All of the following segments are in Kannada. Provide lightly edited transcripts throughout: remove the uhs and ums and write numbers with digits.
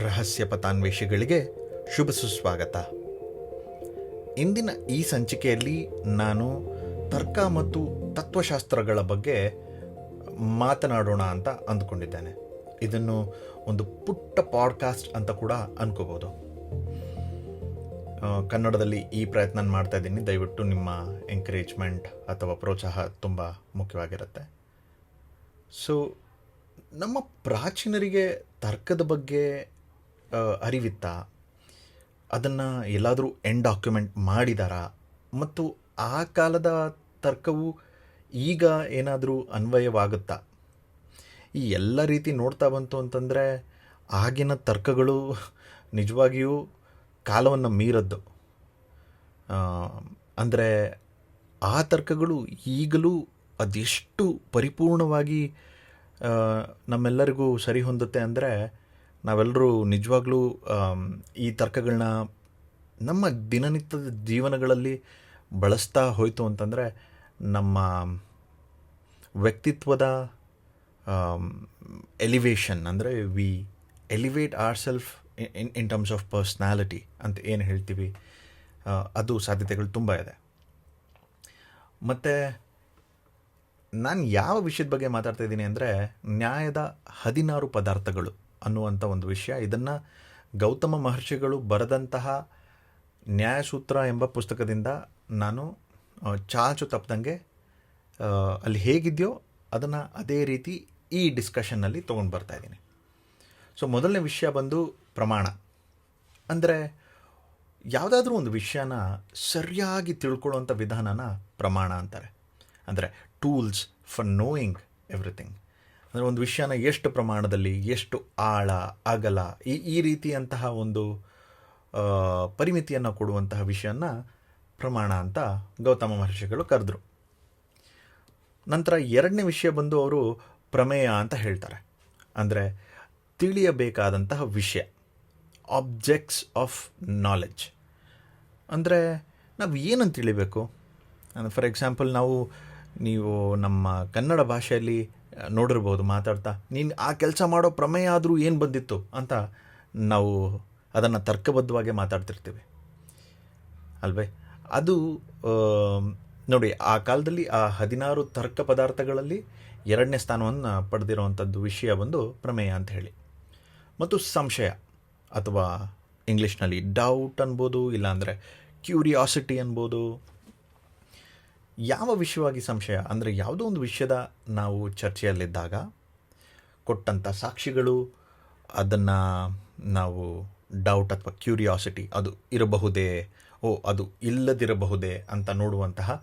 ರಹಸ್ಯ ಪಥಾನ್ವೇಷಿಗಳಿಗೆ ಶುಭ ಸುಸ್ವಾಗತ. ಇಂದಿನ ಈ ಸಂಚಿಕೆಯಲ್ಲಿ ನಾನು ತರ್ಕ ಮತ್ತು ತತ್ವಶಾಸ್ತ್ರಗಳ ಬಗ್ಗೆ ಮಾತನಾಡೋಣ ಅಂತ ಅಂದ್ಕೊಂಡಿದ್ದೇನೆ. ಇದನ್ನು ಒಂದು ಪುಟ್ಟ ಪಾಡ್ಕಾಸ್ಟ್ ಅಂತ ಕೂಡ ಅನ್ಕೋಬೋದು. ಕನ್ನಡದಲ್ಲಿ ಈ ಪ್ರಯತ್ನ ಮಾಡ್ತಾ ಇದ್ದೀನಿ. ದಯವಿಟ್ಟು ನಿಮ್ಮ ಎಂಕರೇಜ್ಮೆಂಟ್ ಅಥವಾ ಪ್ರೋತ್ಸಾಹ ತುಂಬ ಮುಖ್ಯವಾಗಿರುತ್ತೆ. ಸೊ ನಮ್ಮ ಪ್ರಾಚೀನರಿಗೆ ತರ್ಕದ ಬಗ್ಗೆ ಅರಿವಿತ್ತಾ? ಅದನ್ನು ಎಲ್ಲಾದರೂ ಡಾಕ್ಯುಮೆಂಟ್ ಮಾಡಿದಾರಾ? ಮತ್ತು ಆ ಕಾಲದ ತರ್ಕವು ಈಗ ಏನಾದರೂ ಅನ್ವಯವಾಗುತ್ತಾ? ಈ ಎಲ್ಲ ರೀತಿ ನೋಡ್ತಾ ಬಂತು ಅಂತಂದರೆ ಆಗಿನ ತರ್ಕಗಳು ನಿಜವಾಗಿಯೂ ಕಾಲವನ್ನು ಮೀರದ್ದು. ಅಂದರೆ ಆ ತರ್ಕಗಳು ಈಗಲೂ ಅದೆಷ್ಟು ಪರಿಪೂರ್ಣವಾಗಿ ನಮ್ಮೆಲ್ಲರಿಗೂ ಸರಿ ಹೊಂದುತ್ತೆ ಅಂದರೆ, ನಾವೆಲ್ಲರೂ ನಿಜವಾಗ್ಲೂ ಈ ತರ್ಕಗಳನ್ನ ನಮ್ಮ ದಿನನಿತ್ಯದ ಜೀವನಗಳಲ್ಲಿ ಬಳಸ್ತಾ ಹೋಯಿತು ಅಂತಂದರೆ ನಮ್ಮ ವ್ಯಕ್ತಿತ್ವದ ಎಲಿವೇಶನ್, ಅಂದರೆ we elevate our self in terms of personality ಅಂತ ಏನು ಹೇಳ್ತೀವಿ, ಅದು ಸಾಧ್ಯತೆಗಳು ತುಂಬ ಇದೆ. ಮತ್ತು ನಾನು ಯಾವ ವಿಷಯದ ಬಗ್ಗೆ ಮಾತಾಡ್ತಾ ಇದ್ದೀನಿ ಅಂದರೆ, ನ್ಯಾಯದ 16 ಪದಾರ್ಥಗಳು ಅನ್ನುವಂಥ ಒಂದು ವಿಷಯ. ಇದನ್ನು ಗೌತಮ ಮಹರ್ಷಿಗಳು ಬರೆದಂತಹ ನ್ಯಾಯಸೂತ್ರ ಎಂಬ ಪುಸ್ತಕದಿಂದ ನಾನು ಚಾಚು ತಪ್ಪದಂಗೆ ಅಲ್ಲಿ ಹೇಗಿದೆಯೋ ಅದನ್ನು ಅದೇ ರೀತಿ ಈ ಡಿಸ್ಕಷನ್ನಲ್ಲಿ ತೊಗೊಂಡು ಬರ್ತಾಯಿದ್ದೀನಿ. ಸೊ ಮೊದಲನೇ ವಿಷಯ ಬಂದು ಪ್ರಮಾಣ. ಅಂದರೆ ಯಾವುದಾದ್ರೂ ಒಂದು ವಿಷಯನ ಸರಿಯಾಗಿ ತಿಳ್ಕೊಳ್ಳುವಂಥ ವಿಧಾನನ ಪ್ರಮಾಣ ಅಂತಾರೆ. ಅಂದರೆ ಟೂಲ್ಸ್ ಫಾರ್ ನೋಯಿಂಗ್ ಎವ್ರಿಥಿಂಗ್. ಅಂದರೆ ಒಂದು ವಿಷಯನ ಎಷ್ಟು ಪ್ರಮಾಣದಲ್ಲಿ, ಎಷ್ಟು ಆಳ, ಅಗಲ, ಈ ರೀತಿಯಂತಹ ಒಂದು ಪರಿಮಿತಿಯನ್ನು ಕೊಡುವಂತಹ ವಿಷಯನ ಪ್ರಮಾಣ ಅಂತ ಗೌತಮ ಮಹರ್ಷಿಗಳು ಕರೆದ್ರು. ನಂತರ ಎರಡನೇ ವಿಷಯ ಬಂದು ಅವರು ಪ್ರಮೇಯ ಅಂತ ಹೇಳ್ತಾರೆ. ಅಂದರೆ ತಿಳಿಯಬೇಕಾದಂತಹ ವಿಷಯ, ಆಬ್ಜೆಕ್ಟ್ಸ್ ಆಫ್ ನಾಲೆಡ್ಜ್. ಅಂದರೆ ನಾವು ಏನಂತ ತಿಳಿಬೇಕು? ಫಾರ್ ಎಕ್ಸಾಂಪಲ್, ನೀವು ನಮ್ಮ ಕನ್ನಡ ಭಾಷೆಯಲ್ಲಿ ನೋಡಿರ್ಬೋದು ಮಾತಾಡ್ತಾ, ನೀನು ಆ ಕೆಲಸ ಮಾಡೋ ಪ್ರಮೇಯ ಆದರೂ ಏನು ಬಂದಿತ್ತು ಅಂತ ನಾವು ಅದನ್ನು ತರ್ಕಬದ್ಧವಾಗಿ ಮಾತಾಡ್ತಿರ್ತೀವಿ ಅಲ್ವೇ? ಅದು ನೋಡಿ, ಆ ಕಾಲದಲ್ಲಿ ಆ 16 ತರ್ಕ ಪದಾರ್ಥಗಳಲ್ಲಿ ಎರಡನೇ ಸ್ಥಾನವನ್ನು ಪಡೆದಿರುವಂಥದ್ದು ವಿಷಯ ಬಂದು ಪ್ರಮೇಯ ಅಂತ ಹೇಳಿ. ಮತ್ತು ಸಂಶಯ, ಅಥವಾ ಇಂಗ್ಲೀಷ್ನಲ್ಲಿ ಡೌಟ್ ಅನ್ಬೋದು, ಇಲ್ಲಾಂದರೆ ಕ್ಯೂರಿಯಾಸಿಟಿ ಅನ್ಬೋದು. ಯಾವ ವಿಷಯವಾಗಿ ಸಂಶಯ ಅಂದರೆ, ಯಾವುದೋ ಒಂದು ವಿಷಯದ ನಾವು ಚರ್ಚೆಯಲ್ಲಿದ್ದಾಗ ಕೊಟ್ಟಂಥ ಸಾಕ್ಷಿಗಳು, ಅದನ್ನು ನಾವು ಡೌಟ್ ಅಥವಾ ಕ್ಯೂರಿಯಾಸಿಟಿ, ಅದು ಇರಬಹುದೇ, ಅದು ಇಲ್ಲದಿರಬಹುದೇ ಅಂತ ನೋಡುವಂತಹ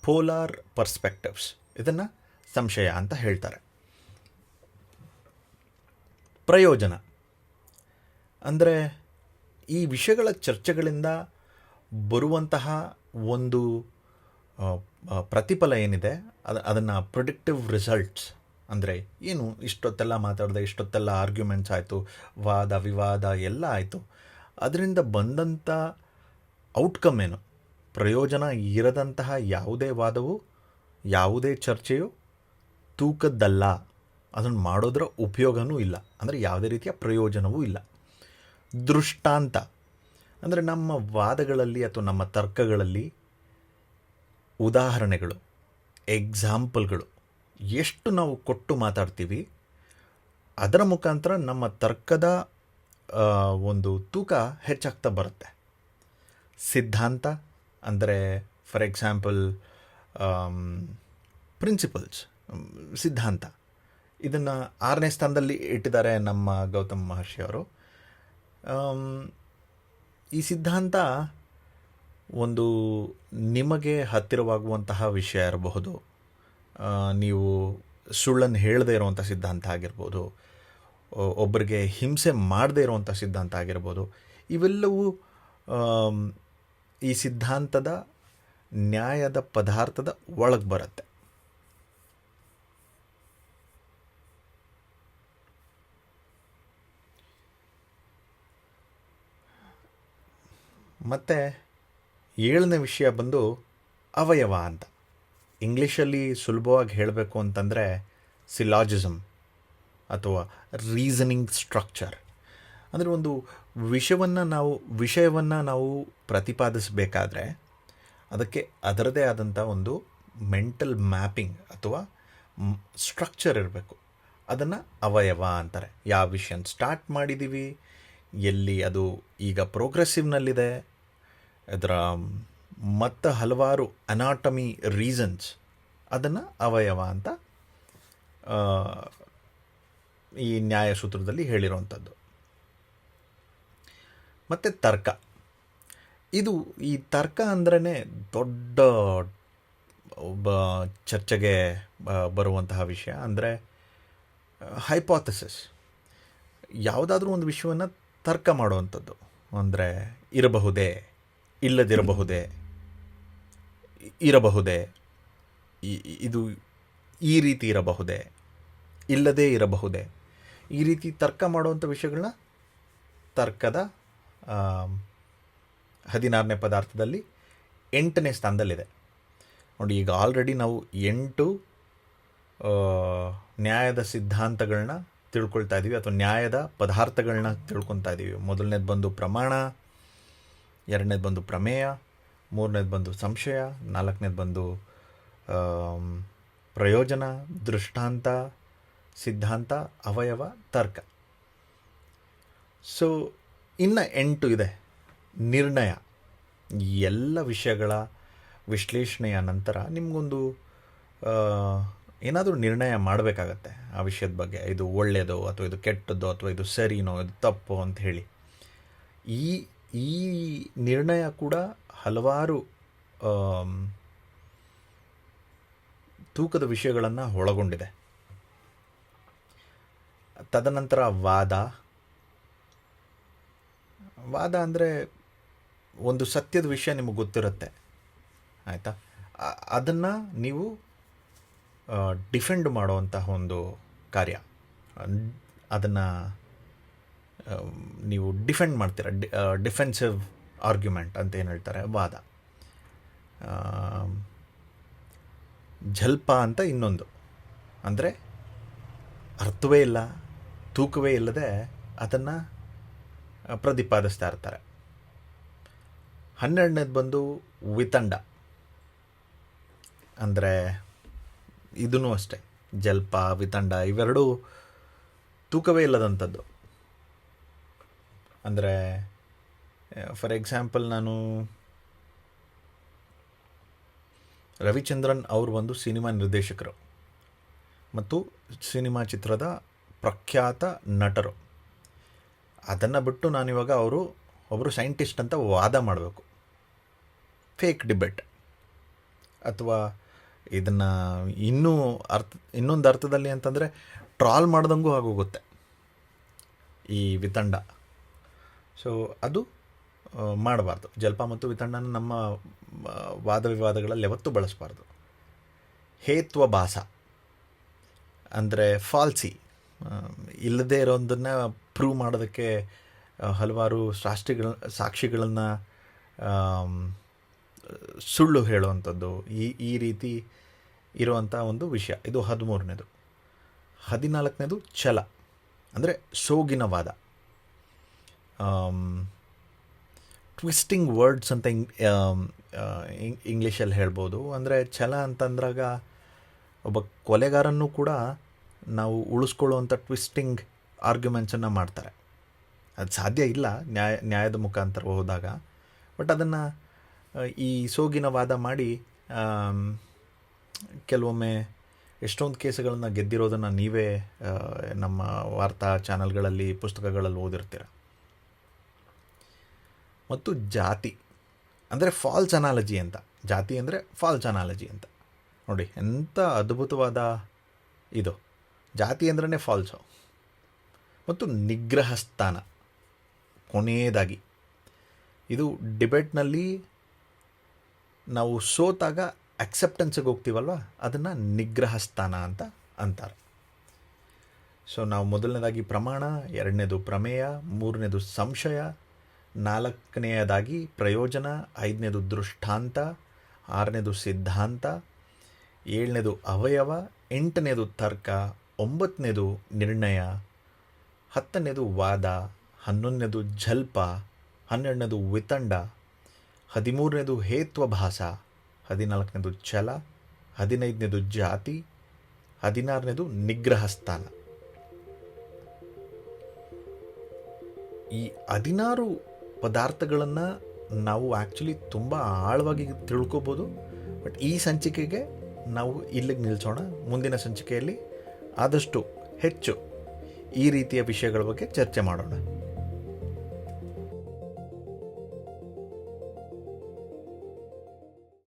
ಪೋಲಾರ್ ಪರ್ಸ್ಪೆಕ್ಟಿವ್ಸ್, ಇದನ್ನು ಸಂಶಯ ಅಂತ ಹೇಳ್ತಾರೆ. ಪ್ರಯೋಜನ ಅಂದರೆ ಈ ವಿಷಯಗಳ ಚರ್ಚೆಗಳಿಂದ ಬರುವಂತಹ ಒಂದು ಪ್ರತಿಫಲ ಏನಿದೆ, ಅದನ್ನು ಪ್ರಿಡಿಕ್ಟಿವ್ ರಿಸಲ್ಟ್ಸ್. ಅಂದರೆ ಏನು, ಇಷ್ಟೊತ್ತೆಲ್ಲ ಮಾತಾಡಿದೆ, ಇಷ್ಟೊತ್ತೆಲ್ಲ ಆರ್ಗ್ಯುಮೆಂಟ್ಸ್ ಆಯಿತು, ವಾದ ವಿವಾದ ಎಲ್ಲ ಆಯಿತು, ಅದರಿಂದ ಬಂದಂಥ ಔಟ್ಕಮ್ ಏನು? ಪ್ರಯೋಜನ ಇರದಂತಹ ಯಾವುದೇ ವಾದವು, ಯಾವುದೇ ಚರ್ಚೆಯು ತೂಕದ್ದಲ್ಲ. ಅದನ್ನು ಮಾಡೋದರ ಉಪಯೋಗವೂ ಇಲ್ಲ, ಅಂದರೆ ಯಾವುದೇ ರೀತಿಯ ಪ್ರಯೋಜನವೂ ಇಲ್ಲ. ದೃಷ್ಟಾಂತ ಅಂದರೆ ನಮ್ಮ ವಾದಗಳಲ್ಲಿ ಅಥವಾ ನಮ್ಮ ತರ್ಕಗಳಲ್ಲಿ ಉದಾಹರಣೆಗಳು, ಎಕ್ಸಾಂಪಲ್ಗಳು ಎಷ್ಟು ನಾವು ಕೊಟ್ಟು ಮಾತಾಡ್ತೀವಿ, ಅದರ ಮುಖಾಂತರ ನಮ್ಮ ತರ್ಕದ ಒಂದು ತೂಕ ಹೆಚ್ಚಾಗ್ತಾ ಬರುತ್ತೆ. ಸಿದ್ಧಾಂತ ಅಂದರೆ ಫಾರ್ ಎಕ್ಸಾಂಪಲ್ ಪ್ರಿನ್ಸಿಪಲ್ಸ್, ಸಿದ್ಧಾಂತ, ಇದನ್ನು 6ನೇ ಸ್ಥಾನದಲ್ಲಿ ಇಟ್ಟಿದ್ದಾರೆ ನಮ್ಮ ಗೌತಮ ಮಹರ್ಷಿಯವರು. ಈ ಸಿದ್ಧಾಂತ ಒಂದು ನಿಮಗೆ ಹತ್ತಿರವಾಗುವಂತಹ ವಿಷಯ ಇರಬಹುದು. ನೀವು ಸುಳ್ಳನ್ನು ಹೇಳದೇ ಇರುವಂಥ ಸಿದ್ಧಾಂತ ಆಗಿರ್ಬೋದು, ಒಬ್ಬರಿಗೆ ಹಿಂಸೆ ಮಾಡದೇ ಇರುವಂಥ ಸಿದ್ಧಾಂತ ಆಗಿರ್ಬೋದು. ಇವೆಲ್ಲವೂ ಈ ಸಿದ್ಧಾಂತದ ನ್ಯಾಯದ ಪದಾರ್ಥದ ಒಳಗೆ ಬರುತ್ತೆ. ಮತ್ತು 7ನೇ ವಿಷಯ ಬಂದು ಅವಯವ ಅಂತ. ಇಂಗ್ಲೀಷಲ್ಲಿ ಸುಲಭವಾಗಿ ಹೇಳಬೇಕು ಅಂತಂದರೆ ಸಿಲಾಜಿಸಮ್. ಅಥವಾ ರೀಸನಿಂಗ್ ಸ್ಟ್ರಕ್ಚರ್. ಅಂದರೆ ಒಂದು ವಿಷಯವನ್ನು ನಾವು ಪ್ರತಿಪಾದಿಸಬೇಕಾದ್ರೆ ಅದಕ್ಕೆ ಅದರದೇ ಆದಂಥ ಒಂದು ಮೆಂಟಲ್ ಮ್ಯಾಪಿಂಗ್ ಅಥವಾ ಸ್ಟ್ರಕ್ಚರ್ ಇರಬೇಕು. ಅದನ್ನು ಅವಯವ ಅಂತಾರೆ. ಯಾವ ವಿಷಯನ ಸ್ಟಾರ್ಟ್ ಮಾಡಿದ್ದೀವಿ, ಎಲ್ಲಿ ಅದು ಈಗ ಪ್ರೋಗ್ರೆಸಿವ್ನಲ್ಲಿದೆ, ಅದರ ಮತ್ತು ಹಲವಾರು ಅನಾಟಮಿ ರೀಸನ್ಸ್, ಅದನ್ನು ಅವಯವ ಅಂತ ಈ ನ್ಯಾಯಸೂತ್ರದಲ್ಲಿ ಹೇಳಿರುವಂಥದ್ದು. ಮತ್ತು ತರ್ಕ. ಈ ತರ್ಕ ಅಂದ್ರೇ ದೊಡ್ಡ ಒಬ್ಬ ಚರ್ಚೆಗೆ ಬರುವಂತಹ ವಿಷಯ. ಅಂದರೆ ಹೈಪೋಥೆಸಿಸ್, ಯಾವುದಾದ್ರೂ ಒಂದು ವಿಷಯವನ್ನು ತರ್ಕ ಮಾಡುವಂಥದ್ದು. ಅಂದರೆ ಇರಬಹುದೇ, ಇಲ್ಲದಿರಬಹುದೇ, ಇರಬಹುದೇ, ಇದು ಈ ರೀತಿ ಇರಬಹುದೇ, ಇಲ್ಲದೇ ಇರಬಹುದೇ, ಈ ರೀತಿ ತರ್ಕ ಮಾಡುವಂಥ ವಿಷಯಗಳನ್ನ ತರ್ಕದ 16ನೇ ಪದಾರ್ಥದಲ್ಲಿ 8ನೇ ಸ್ಥಾನದಲ್ಲಿದೆ. ನೋಡಿ, ಈಗ ಆಲ್ರೆಡಿ ನಾವು 8 ನ್ಯಾಯದ ಸಿದ್ಧಾಂತಗಳನ್ನ ತಿಳ್ಕೊಳ್ತಾ ಇದ್ದೀವಿ, ಅಥವಾ ನ್ಯಾಯದ ಪದಾರ್ಥಗಳನ್ನ ತಿಳ್ಕೊತಾ ಇದ್ದೀವಿ. ಮೊದಲನೇದು ಬಂದು ಪ್ರಮಾಣ, ಎರಡನೇದು ಬಂದು ಪ್ರಮೇಯ, ಮೂರನೇದು ಬಂದು ಸಂಶಯ, ನಾಲ್ಕನೇದು ಬಂದು ಪ್ರಯೋಜನ, ದೃಷ್ಟಾಂತ, ಸಿದ್ಧಾಂತ, ಅವಯವ, ತರ್ಕ. ಸೊ ಇನ್ನು 8 ಇದೆ. ನಿರ್ಣಯ. ಎಲ್ಲ ವಿಷಯಗಳ ವಿಶ್ಲೇಷಣೆಯ ನಂತರ ನಿಮಗೊಂದು ಏನಾದರೂ ನಿರ್ಣಯ ಮಾಡಬೇಕಾಗತ್ತೆ ಆ ವಿಷಯದ ಬಗ್ಗೆ. ಇದು ಒಳ್ಳೆಯದೋ ಅಥವಾ ಇದು ಕೆಟ್ಟದ್ದೋ ಅಥವಾ ಇದು ಸರಿನೋ ಇದು ತಪ್ಪೋ ಅಂತ ಹೇಳಿ. ಈ ನಿರ್ಣಯ ಕೂಡ ಹಲವಾರು ತೂಕದ ವಿಷಯಗಳನ್ನು ಒಳಗೊಂಡಿದೆ. ತದನಂತರ ವಾದ ಅಂದರೆ ಒಂದು ಸತ್ಯದ ವಿಷಯ ನಿಮಗೆ ಗೊತ್ತಿರುತ್ತೆ, ಆಯಿತಾ, ಅದನ್ನು ನೀವು ಡಿಫೆಂಡ್ ಮಾಡುವಂತಹ ಒಂದು ಕಾರ್ಯ. ಅದನ್ನು ನೀವು ಡಿಫೆಂಡ್ ಮಾಡ್ತೀರ. ಡಿಫೆನ್ಸಿವ್ ಆರ್ಗ್ಯುಮೆಂಟ್ ಅಂತ ಏನು ಹೇಳ್ತಾರೆ, ವಾದ. ಜಲ್ಪ ಅಂತ ಇನ್ನೊಂದು, ಅಂದರೆ ಅರ್ಥವೇ ಇಲ್ಲ, ತೂಕವೇ ಇಲ್ಲದೆ ಅದನ್ನು ಪ್ರತಿಪಾದಿಸ್ತಾ ಇರ್ತಾರೆ. 12ನೇದು ಬಂದು ವಿತಂಡ. ಅಂದರೆ ಇದೂ ಅಷ್ಟೇ, ಜಲ್ಪ, ವಿತಂಡ ಇವೆರಡೂ ತೂಕವೇ ಇಲ್ಲದಂಥದ್ದು. ಅಂದರೆ ಫಾರ್ ಎಕ್ಸಾಂಪಲ್, ನಾನು ರವಿಚಂದ್ರನ್ ಅವರು ಒಂದು ಸಿನಿಮಾ ನಿರ್ದೇಶಕರು ಮತ್ತು ಸಿನಿಮಾ ಚಿತ್ರದ ಪ್ರಖ್ಯಾತ ನಟರು. ಅದನ್ನು ಬಿಟ್ಟು ನಾನಿವಾಗ ಒಬ್ಬರು ಸೈಂಟಿಸ್ಟ್ ಅಂತ ವಾದ ಮಾಡಬೇಕು, ಫೇಕ್ ಡಿಬೇಟ್. ಅಥವಾ ಇದನ್ನು ಇನ್ನೊಂದು ಅರ್ಥದಲ್ಲಿ ಅಂತಂದರೆ ಟ್ರಾಲ್ ಮಾಡ್ದಂಗೂ ಆಗೋಗುತ್ತೆ ಈ ವಿತಂಡ. ಸೊ ಅದು ಮಾಡಬಾರ್ದು. ಜಲ್ಪ ಮತ್ತು ವಿತಂಡನ ನಮ್ಮ ವಾದ ವಿವಾದಗಳಲ್ಲಿ ಯಾವತ್ತೂ ಬಳಸಬಾರ್ದು. ಹೇತ್ವಭಾಸ ಅಂದರೆ ಫಾಲ್ಸಿ, ಇಲ್ಲದೇ ಇರೋದನ್ನು ಪ್ರೂವ್ ಮಾಡೋದಕ್ಕೆ ಹಲವಾರು ಸಾಕ್ಷಿಗಳನ್ನು ಸುಳ್ಳು ಹೇಳುವಂಥದ್ದು, ಈ ರೀತಿ ಇರುವಂಥ ಒಂದು ವಿಷಯ. ಇದು 13ನೇದು. 14ನೇದು ಛಲ, ಅಂದರೆ ಸೋಗಿನ ವಾದ. ಟ್ವಿಸ್ಟಿಂಗ್ ವರ್ಡ್ಸ್ ಅಂತ ಇಂಗ್ಲೀಷಲ್ಲಿ ಹೇಳ್ಬೋದು. ಅಂದರೆ ಛಲ ಅಂತಂದ್ರಾಗ ಒಬ್ಬ ಕೊಲೆಗಾರನ್ನು ಕೂಡ ನಾವು ಉಳಿಸ್ಕೊಳ್ಳುವಂಥ ಟ್ವಿಸ್ಟಿಂಗ್ ಆರ್ಗ್ಯುಮೆಂಟ್ಸನ್ನು ಮಾಡ್ತಾರೆ. ಅದು ಸಾಧ್ಯ ಇಲ್ಲ ನ್ಯಾಯದ ಮುಖಾಂತರ ಹೋದಾಗ. ಬಟ್ ಅದನ್ನು ಈ ಸೋಗಿನ ವಾದ ಮಾಡಿ ಕೆಲವೊಮ್ಮೆ ಎಷ್ಟೊಂದು ಕೇಸುಗಳನ್ನು ಗೆದ್ದಿರೋದನ್ನು ನೀವೇ ನಮ್ಮ ವಾರ್ತಾ ಚಾನಲ್ಗಳಲ್ಲಿ, ಪುಸ್ತಕಗಳಲ್ಲಿ ಓದಿರ್ತೀರ. ಮತ್ತು ಜಾತಿ ಅಂದರೆ ಫಾಲ್ಸ್ ಅನಾಲಜಿ ಅಂತ. ಜಾತಿ ಅಂದರೆ ಫಾಲ್ಸ್ ಅನಾಲಜಿ ಅಂತ. ನೋಡಿ ಎಂಥ ಅದ್ಭುತವಾದ ಇದು. ಜಾತಿ ಅಂದ್ರೇ ಫಾಲ್ಸು. ಮತ್ತು ನಿಗ್ರಹ ಸ್ಥಾನ ಕೊನೆಯದಾಗಿ. ಇದು ಡಿಬೇಟ್ನಲ್ಲಿ ನಾವು ಸೋತಾಗ ಅಕ್ಸೆಪ್ಟೆನ್ಸಿಗೆ ಹೋಗ್ತೀವಲ್ವ, ಅದನ್ನು ನಿಗ್ರಹ ಸ್ಥಾನ ಅಂತ ಅಂತಾರೆ. ಸೊ ನಾವು ಮೊದಲನೇದಾಗಿ ಪ್ರಮಾಣ, ಎರಡನೇದು ಪ್ರಮೇಯ, ಮೂರನೇದು ಸಂಶಯ, ನಾಲ್ಕನೆಯದಾಗಿ ಪ್ರಯೋಜನ, ಐದನೇದು ದೃಷ್ಟಾಂತ, ಆರನೇದು ಸಿದ್ಧಾಂತ, ಏಳನೇದು ಅವಯವ, ಎಂಟನೇದು ತರ್ಕ, 9ನೇದು ನಿರ್ಣಯ, 10ನೇದು ವಾದ, 11ನೇದು ಜಲ್ಪ, 12ನೇದು ವಿತಂಡ, 13ನೇದು ಹೇತ್ವಭಾಸ, 14ನೇದು ಛಲ, 15ನೇದು ಜಾತಿ, 16ನೇದು ನಿಗ್ರಹ ಸ್ಥಾನ. ಈ 16 ಪದಾರ್ಥಗಳನ್ನು ನಾವು ಆ್ಯಕ್ಚುಲಿ ತುಂಬ ಆಳವಾಗಿ ತಿಳ್ಕೊಬೋದು. ಬಟ್ ಈ ಸಂಚಿಕೆಗೆ ನಾವು ಇಲ್ಲಿಗೆ ನಿಲ್ಲಿಸೋಣ. ಮುಂದಿನ ಸಂಚಿಕೆಯಲ್ಲಿ ಆದಷ್ಟು ಹೆಚ್ಚು ಈ ರೀತಿಯ ವಿಷಯಗಳ ಬಗ್ಗೆ ಚರ್ಚೆ ಮಾಡೋಣ.